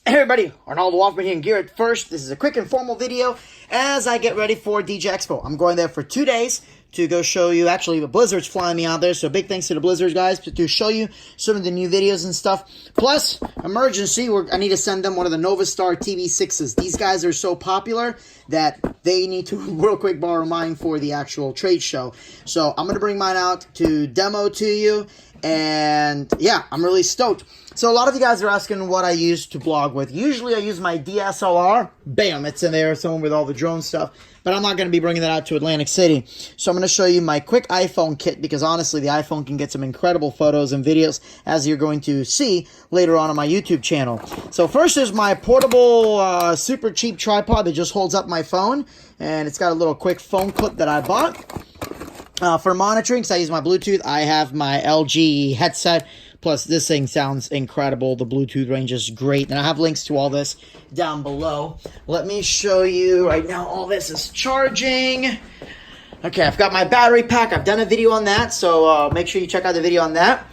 Hey everybody, Arnaldo Hoffman here in Gear It First. This is a quick informal video as I get ready for DJ Expo. I'm going there for 2 days to go show you, actually the Blizzard's flying me out there, so big thanks to the Blizzard guys to show you some of the new videos and stuff. Plus, emergency, I need to send them one of the Novastar TV6s. These guys are so popular that they need to real quick borrow mine for the actual trade show. So I'm going to bring mine out to demo to you, and yeah, I'm really stoked. So a lot of you guys are asking what I use to vlog with. Usually I use my DSLR. Bam, it's in there, someone with all the drone stuff. But I'm not going to be bringing that out to Atlantic City. So I'm going to show you my quick iPhone kit, because honestly, the iPhone can get some incredible photos and videos, as you're going to see later on my YouTube channel. So first is my portable, super cheap tripod that just holds up my phone. And it's got a little quick phone clip that I bought. For monitoring, because I use my Bluetooth, I have my LG headset. Plus, this thing sounds incredible. The Bluetooth range is great. And I have links to all this down below. Let me show you right now. All this is charging. Okay, I've got my battery pack. I've done a video on that, so make sure you check out the video on that.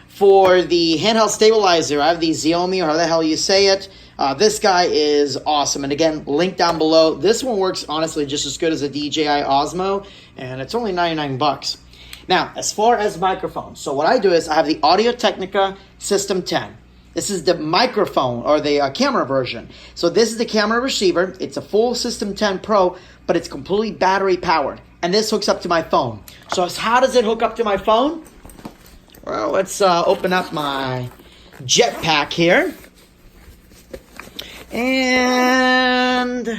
For the handheld stabilizer, I have the Xiaomi, or how the hell you say it. This guy is awesome. And again, link down below. This one works, honestly, just as good as a DJI Osmo. And it's only 99 bucks. Now, as far as microphones, so what I do is I have the Audio-Technica System 10. This is the microphone, or the camera version. So this is the camera receiver. It's a full System 10 Pro, but it's completely battery powered. And this hooks up to my phone. So how does it hook up to my phone? Well, let's open up my jetpack here. And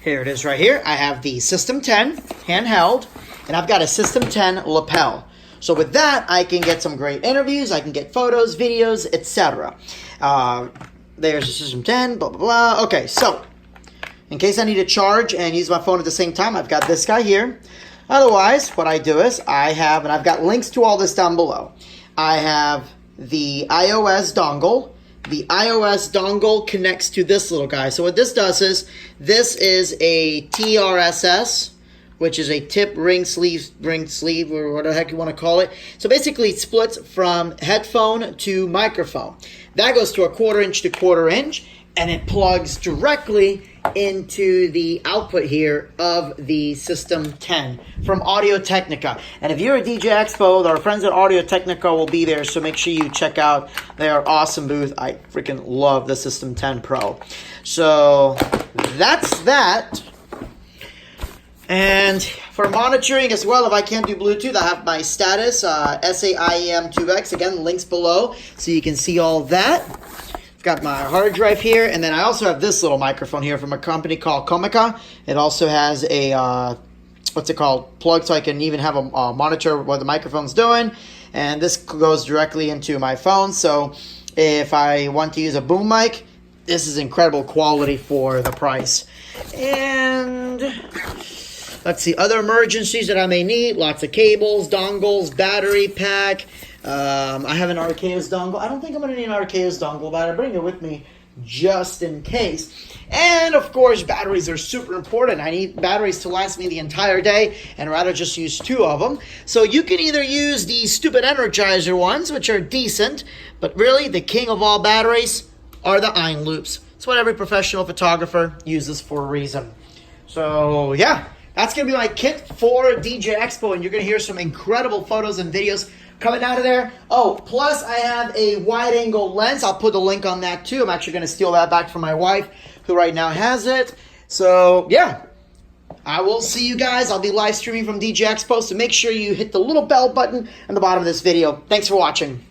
here it is right here. I have the System 10 handheld. And I've got a System 10 lapel. So with that, I can get some great interviews. I can get photos, videos, etc. There's the System 10, blah, blah, blah. Okay, so in case I need to charge and use my phone at the same time, I've got this guy here. Otherwise, what I do is I have, and I've got links to all this down below. I have the iOS dongle. The iOS dongle connects to this little guy. So what this does is, this is a TRSS, which is a tip ring sleeve, or whatever the heck you want to call it. So basically it splits from headphone to microphone. That goes to a 1/4 inch to 1/4 inch, and it plugs directly into the output here of the System 10 from Audio-Technica. And if you're at DJ Expo, our friends at Audio-Technica will be there, so make sure you check out their awesome booth. I freaking love the System 10 Pro. So that's that. And for monitoring as well, if I can't do Bluetooth, I have my status, SAIEM2X. Again, links below, so you can see all that. I've got my hard drive here, and then I also have this little microphone here from a company called Comica. It also has a, what's it called, plug, so I can even have a monitor what the microphone's doing. And this goes directly into my phone, so if I want to use a boom mic, this is incredible quality for the price. And let's see, other emergencies that I may need. Lots of cables, dongles, battery pack. I have an Arceus dongle. I don't think I'm going to need an Arceus dongle, but I bring it with me just in case. And, of course, batteries are super important. I need batteries to last me the entire day, and rather just use 2 of them. So you can either use these stupid Energizer ones, which are decent, but really the king of all batteries are the iron loops. It's what every professional photographer uses for a reason. So, yeah. That's going to be my kit for DJ Expo, and you're going to hear some incredible photos and videos coming out of there. Oh, plus I have a wide-angle lens. I'll put a link on that too. I'm actually going to steal that back from my wife, who right now has it. So, yeah. I will see you guys. I'll be live streaming from DJ Expo, so make sure you hit the little bell button on the bottom of this video. Thanks for watching.